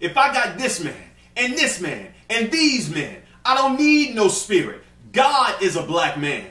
If I got this man and these men, I don't need no spirit. God is a black man.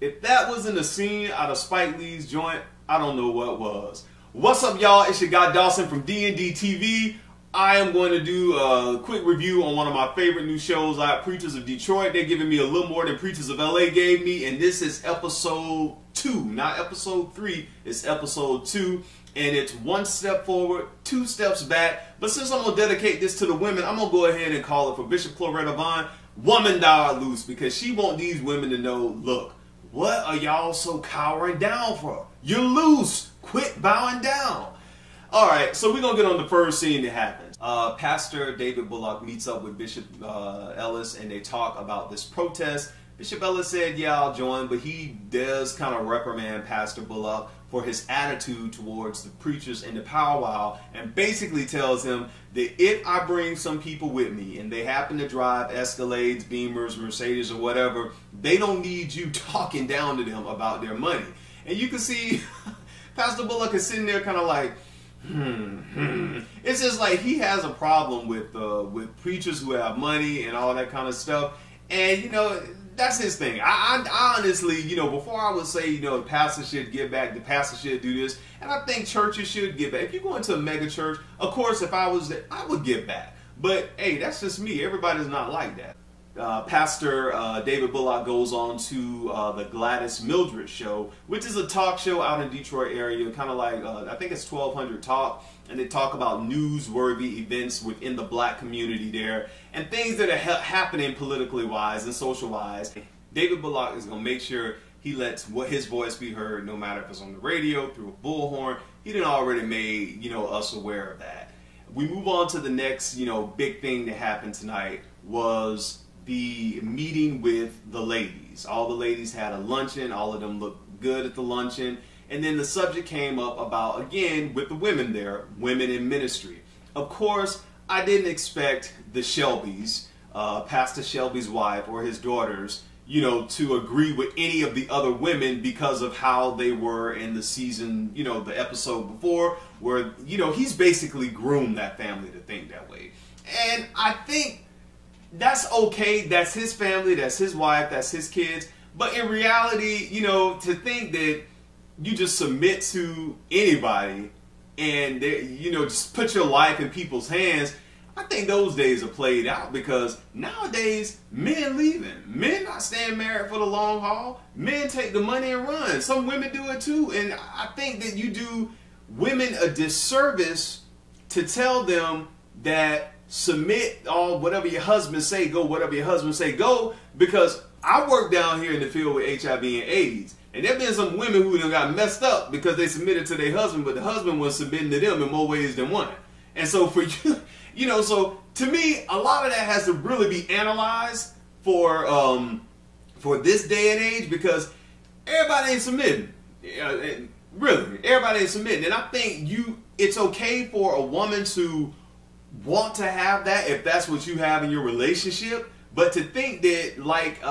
If that wasn't a scene out of Spike Lee's joint, I don't know what was. What's up, y'all? It's your guy Dawson from D&D TV. I am going to do a quick review on one of my favorite new shows, Preachers of Detroit. They're giving me a little more than Preachers of LA gave me, and this is episode 2, not episode 3. It's episode 2, and it's 1 step forward, 2 steps back. But since I'm going to dedicate this to the women, I'm going to go ahead and call it for Bishop Corletta Vaughn, Woman Thou Art Loose, because she wants these women to know, look, what are y'all so cowering down for? You're loose. Quit bowing down. All right, so we're going to get on the first scene that happens. Pastor David Bullock meets up with Bishop Ellis, and they talk about this protest. Bishop Ellis said, yeah, I'll join, but he does kind of reprimand Pastor Bullock for his attitude towards the preachers in the powwow, and basically tells him that if I bring some people with me and they happen to drive Escalades, Beamers, Mercedes, or whatever, they don't need you talking down to them about their money. And you can see Pastor Bullock is sitting there kind of like, It's just like he has a problem with preachers who have money and all that kind of stuff. And, you know, that's his thing. I honestly, you know, before I would say, you know, the pastor should give back, the pastor should do this, and I think churches should give back. If you go into a mega church, of course, if I was there, I would give back. But, hey, that's just me. Everybody's not like that. Pastor David Bullock goes on to the Gladys Mildred show, which is a talk show out in Detroit area, kind of like, I think it's 1200 Talk, and they talk about newsworthy events within the black community there, and things that are happening politically wise and social wise. David Bullock is going to make sure he lets his voice be heard, no matter if it's on the radio, through a bullhorn. He done already made, you know, us aware of that. We move on to the next, you know, big thing that happened tonight was the meeting with the ladies. All the ladies had a luncheon. All of them looked good at the luncheon. And then the subject came up about, again, with the women there, women in ministry. Of course, I didn't expect the Shelbys, Pastor Shelby's wife or his daughters, you know, to agree with any of the other women because of how they were in the season, you know, the episode before, where, you know, he's basically groomed that family to think that way. And I think that's okay. That's his family. That's his wife. That's his kids. But in reality, you know, to think that you just submit to anybody and, you know, just put your life in people's hands, I think those days are played out, because nowadays, men leaving. Men not staying married for the long haul. Men take the money and run. Some women do it too. And I think that you do women a disservice to tell them that submit all whatever your husband say, go whatever your husband say, go, because I work down here in the field with HIV and AIDS, and there been some women who done got messed up because they submitted to their husband, but the husband was submitting to them in more ways than one. And so for you, you know, so to me, a lot of that has to really be analyzed for this day and age, because everybody ain't submitting. Really, everybody ain't submitting. And I think it's okay for a woman to want to have that if that's what you have in your relationship, but to think that, like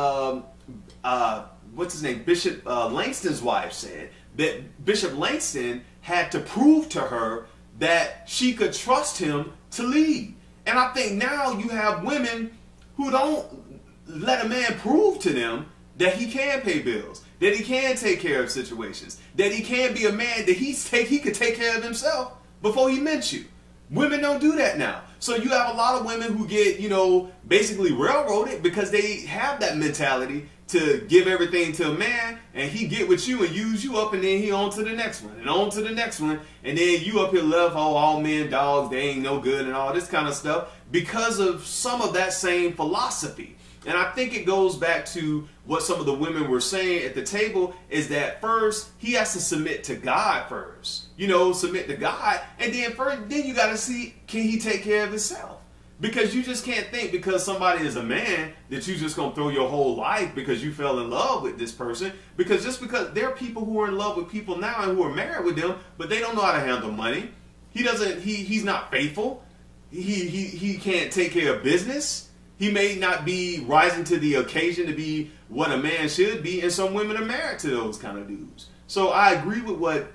what's his name, Bishop Langston's wife said, that Bishop Langston had to prove to her that she could trust him to lead. And I think now you have women who don't let a man prove to them that he can pay bills, that he can take care of situations, that he can be a man, that he could take care of himself before he met you. Women don't do that now. So you have a lot of women who get, you know, basically railroaded because they have that mentality to give everything to a man, and he get with you and use you up, and then he on to the next one and on to the next one, and then you up here love, oh, all men dogs, they ain't no good and all this kind of stuff, because of some of that same philosophy. And I think it goes back to what some of the women were saying at the table, is that first he has to submit to God first. You know, submit to God, and then you got to see, can he take care of himself? Because you just can't think because somebody is a man that you just gonna throw your whole life because you fell in love with this person. Because just because there are people who are in love with people now and who are married with them, but they don't know how to handle money. He's not faithful. He can't take care of business. He may not be rising to the occasion to be what a man should be, and some women are married to those kind of dudes. So I agree with what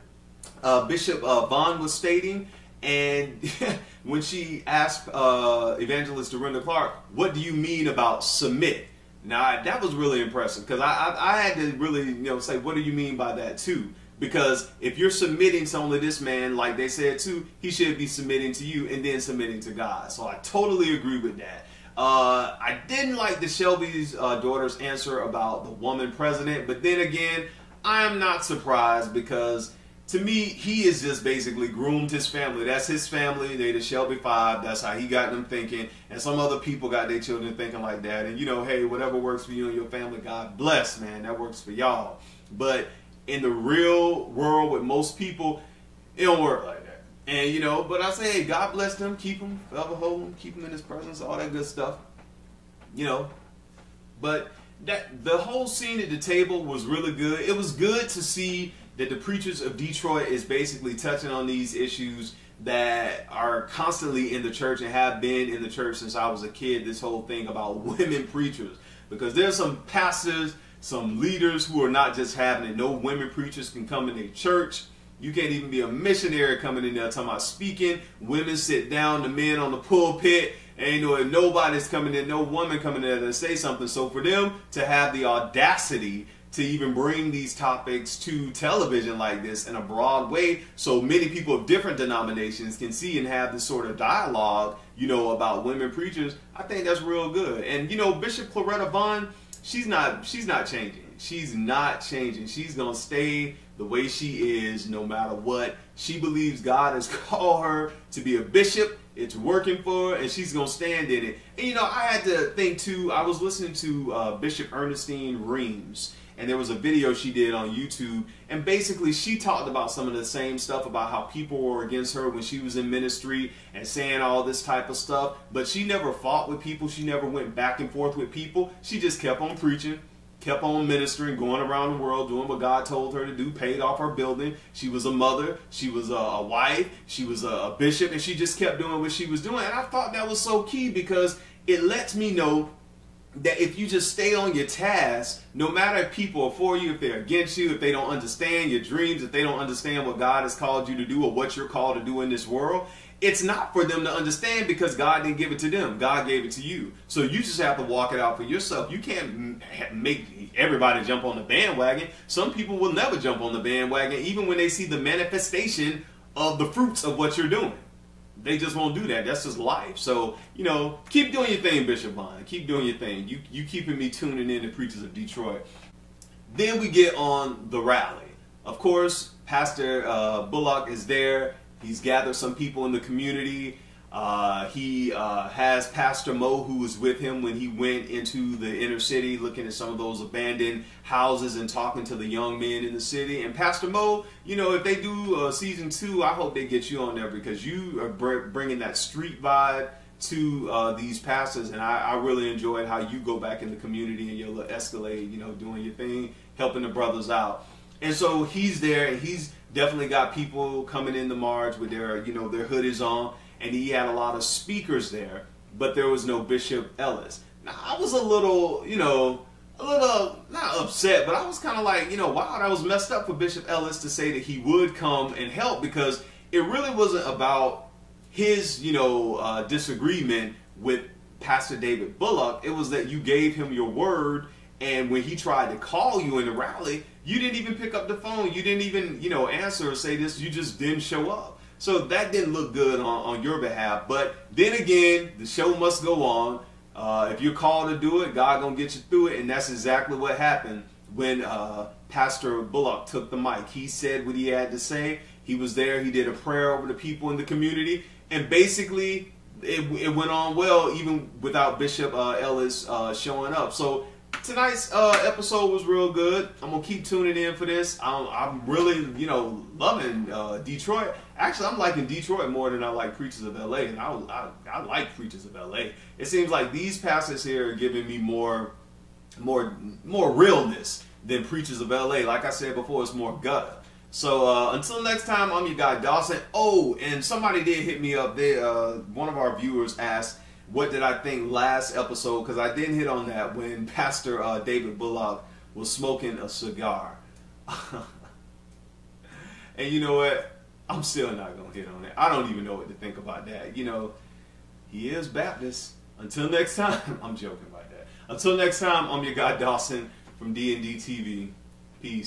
Bishop Vaughn was stating, and when she asked Evangelist Dorinda Clark, what do you mean about submit? Now, that was really impressive, because I had to really, say, what do you mean by that too? Because if you're submitting to only this man, like they said too, he should be submitting to you and then submitting to God. So I totally agree with that. I didn't like the Shelby's daughter's answer about the woman president, but then again, I am not surprised, because to me, he is just basically groomed his family. That's his family. They the Shelby Five. That's how he got them thinking. And some other people got their children thinking like that. And hey, whatever works for you and your family, God bless, man. That works for y'all. But in the real world with most people, it don't work like that. And but I say, hey, God bless them. Keep them, forever hold them, keep them in his presence, all that good stuff. But the whole scene at the table was really good. It was good to see that the Preachers of Detroit is basically touching on these issues that are constantly in the church and have been in the church since I was a kid, this whole thing about women preachers. Because there's some pastors, some leaders who are not just having it. No women preachers can come in their church. You can't even be a missionary coming in there talking about speaking. Women sit down, the men on the pulpit. Ain't nobody's coming in, no woman coming in there to say something. So for them to have the audacity to even bring these topics to television like this in a broad way, so many people of different denominations can see and have this sort of dialogue, about women preachers, I think that's real good. And Bishop Corletta Vaughn, she's not changing. She's not changing. She's gonna stay the way she is no matter what. She believes God has called her to be a bishop. It's working for her, and she's gonna stand in it. And I had to think too. I was listening to Bishop Ernestine Reams, and there was a video she did on YouTube, and basically she talked about some of the same stuff about how people were against her when she was in ministry and saying all this type of stuff, but she never fought with people. She never went back and forth with people. She just kept on preaching, kept on ministering, going around the world, doing what God told her to do, paid off her building. She was a mother, she was a wife, she was a bishop, and she just kept doing what she was doing. And I thought that was so key, because it lets me know that if you just stay on your task, no matter if people are for you, if they're against you, if they don't understand your dreams, if they don't understand what God has called you to do or what you're called to do in this world, it's not for them to understand, because God didn't give it to them. God gave it to you. So you just have to walk it out for yourself. You can't make everybody jump on the bandwagon. Some people will never jump on the bandwagon, even when they see the manifestation of the fruits of what you're doing. They just won't do that. That's just life. So, keep doing your thing, Bishop Vaughn. Keep doing your thing. You keeping me tuning in to Preachers of Detroit. Then we get on the rally. Of course, Pastor Bullock is there. He's gathered some people in the community. He has Pastor Mo, who was with him when he went into the inner city, looking at some of those abandoned houses and talking to the young men in the city. And Pastor Mo, if they do season 2, I hope they get you on there, because you are bringing that street vibe to these pastors. And I really enjoyed how you go back in the community and your little Escalade, doing your thing, helping the brothers out. And so he's there, and he's definitely got people coming in the march with their, their hoodies on. And he had a lot of speakers there, but there was no Bishop Ellis. Now, I was a little, not upset, but I was kind of like, wow, that was messed up for Bishop Ellis to say that he would come and help, because it really wasn't about his, disagreement with Pastor David Bullock. It was that you gave him your word, and when he tried to call you in the rally, you didn't even pick up the phone. You didn't even, answer or say this. You just didn't show up. So that didn't look good on your behalf. But then again, the show must go on. If you're called to do it, God gonna get you through it. And that's exactly what happened when Pastor Bullock took the mic. He said what he had to say. He was there. He did a prayer over the people in the community. And basically, it went on well, even without Bishop Ellis showing up. So tonight's episode was real good. I'm gonna keep tuning in for this. I'm really, loving Detroit. Actually, I'm liking Detroit more than I like Preachers of LA, and I like Preachers of LA. It seems like these pastors here are giving me more realness than Preachers of LA. Like I said before, it's more gutter. So until next time, I'm your guy Dawson. Oh, and somebody did hit me up. One of our viewers asked, what did I think last episode? Because I didn't hit on that when Pastor David Bullock was smoking a cigar. And you know what? I'm still not going to hit on it. I don't even know what to think about that. You know, he is Baptist. Until next time, I'm joking about that. Until next time, I'm your guy Dawson from D&D TV. Peace.